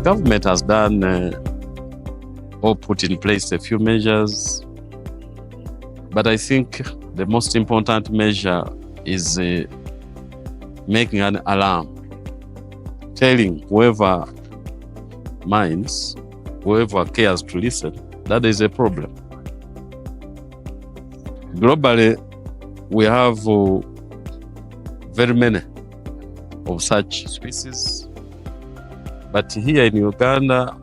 government has done or put in place a few measures, but I think the most important measure is making an alarm, telling whoever minds, whoever cares to listen, that there is a problem. Globally, we have very many of such species, but here in Uganda,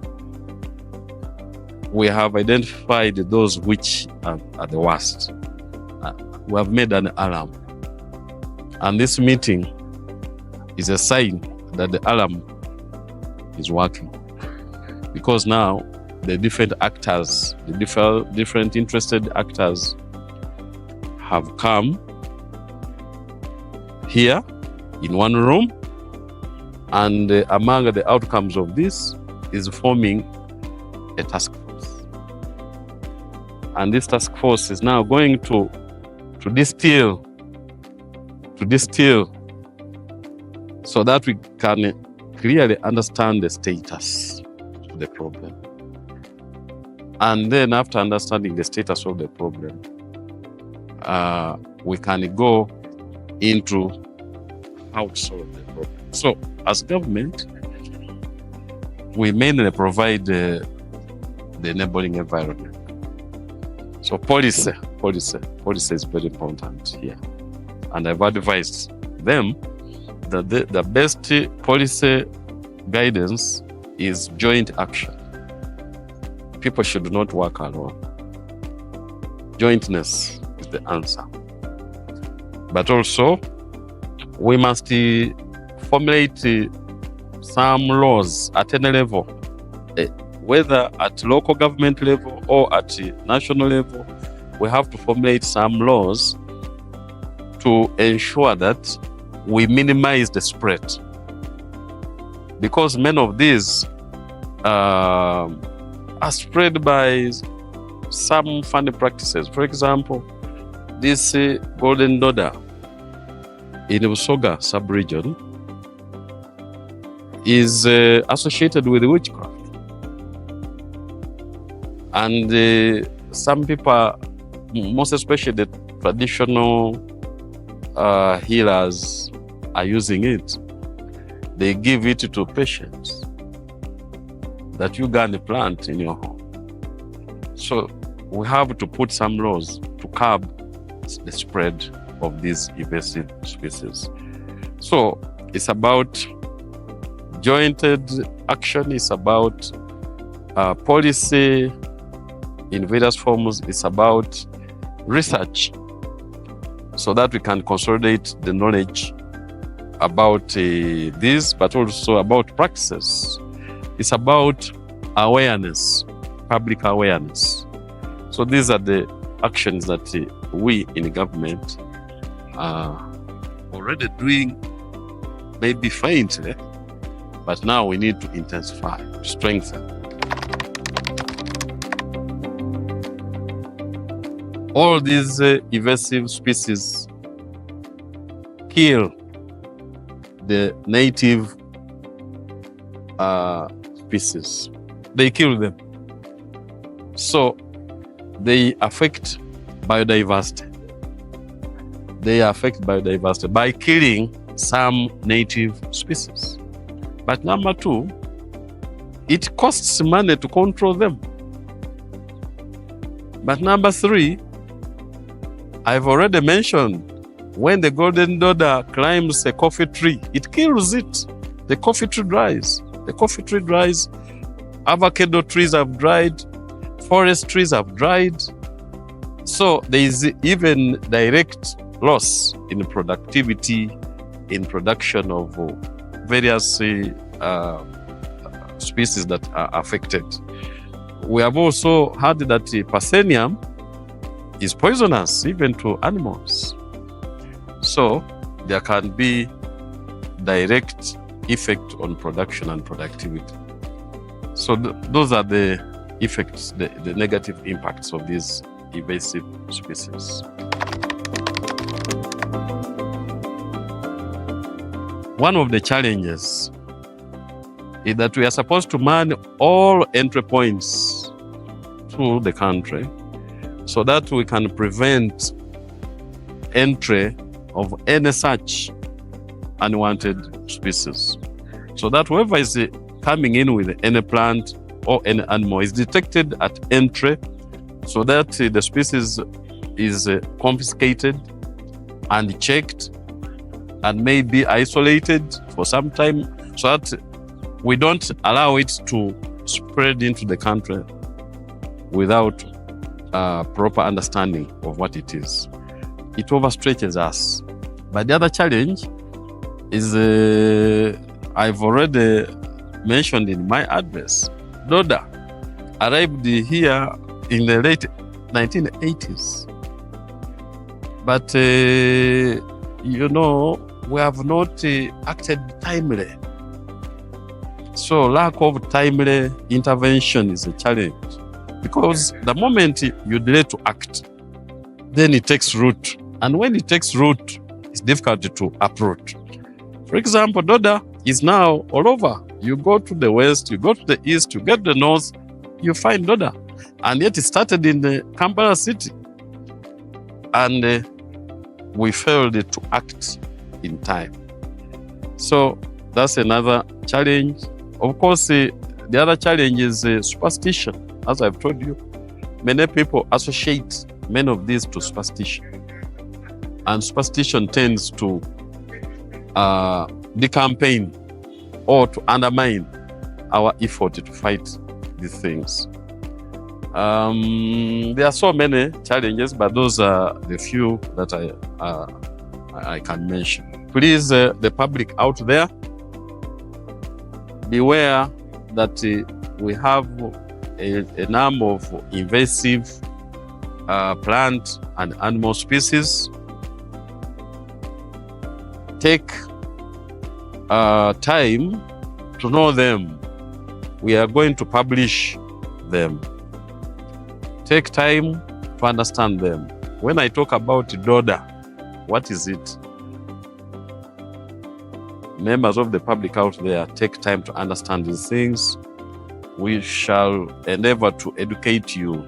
we have identified those which are the worst. We have made an alarm, and this meeting is a sign that the alarm is working, because now the different actors, the different interested actors have come here in one room, and among the outcomes of this is forming a task force. And this task force is now going to distill so that we can clearly understand the status of the problem. And then after understanding the status of the problem, we can go into how to solve the problem. So as government, we mainly provide the enabling environment. So policy is very important here. And I've advised them that the best policy guidance is joint action. People should not work alone. Jointness is the answer. But also, we must formulate some laws at any level, whether at local government level or at national level. We have to formulate some laws to ensure that we minimize the spread, because many of these are spread by some funny practices. For example, this golden dodder in Busoga sub-region is associated with witchcraft. And some people, most especially the traditional healers, are using it. They give it to patients that you got the plant in your home. So we have to put some laws to curb the spread of these invasive species. So it's about jointed action, it's about policy in various forms, it's about research so that we can consolidate the knowledge about this, but also about practices. It's about awareness, public awareness. So these are the actions that we in government are already doing, maybe faintly, but now we need to intensify, strengthen. All these invasive species kill the native species. They kill them. So they affect biodiversity. They affect biodiversity by killing some native species. But number two, it costs money to control them. But number three, I've already mentioned, when the golden dodder climbs a coffee tree, it kills it. The coffee tree dries. The coffee tree dries. Avocado trees have dried. Forest trees have dried. So there is even direct loss in productivity, in production of various species that are affected. We have also heard that Persenium is poisonous even to animals. So there can be direct effect on production and productivity. So those are the effects, the negative impacts of these invasive species. One of the challenges is that we are supposed to man all entry points to the country so that we can prevent entry of any such unwanted species. So that whoever is coming in with any plant or any animal is detected at entry, so that the species is confiscated and checked and may be isolated for some time, so that we don't allow it to spread into the country without proper understanding of what it is. It overstretches us. But the other challenge is, I've already mentioned in my address, Doda arrived here in the late 1980s. But, you know, we have not acted timely. So lack of timely intervention is a challenge, because the moment you delay to act, then it takes root. And when it takes root, it's difficult to uproot. For example, Doda is now all over. You go to the west, you go to the east, you get to the north, you find Doda. And yet it started in the Kampala city. And we failed to act in time. So that's another challenge. Of course, the other challenge is superstition. As I've told you, many people associate many of these to superstition. And superstition tends to decampaign or to undermine our effort to fight these things. There are so many challenges, but those are the few that I can mention. Please, the public out there, beware that we have a number of invasive plant and animal species. Take time to know them. We are going to publish them. Take time to understand them. When I talk about Doda, what is it? Members of the public out there, take time to understand these things. We shall endeavor to educate you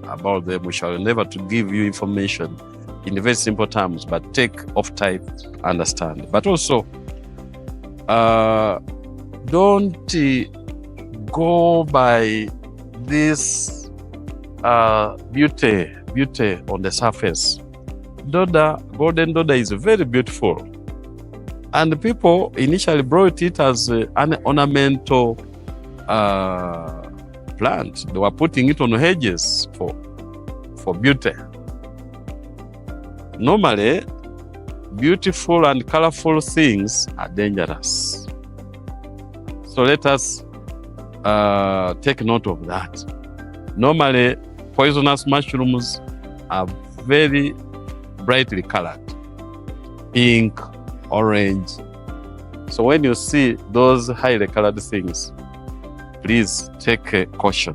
about them. We shall endeavor to give you information in very simple terms, but take off time to understand. But also, don't go by this beauty on the surface. Golden Doda is very beautiful. And people initially brought it as an ornamental plant. They were putting it on hedges for beauty. Normally, beautiful and colorful things are dangerous. So let us take note of that. Normally, poisonous mushrooms are very brightly colored, pink, orange. So when you see those highly colored things, please take caution.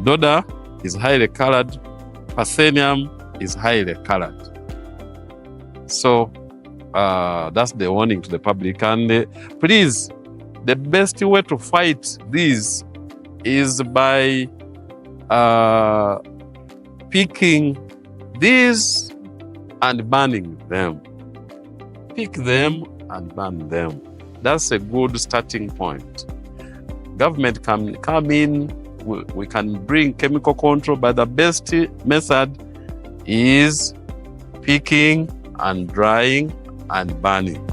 Doda is highly colored, Parthenium is highly colored. So that's the warning to the public. And please, the best way to fight these is by picking these and burning them. Pick them and burn them. That's a good starting point. Government can come in, we can bring chemical control, but the best method is picking and drying and burning.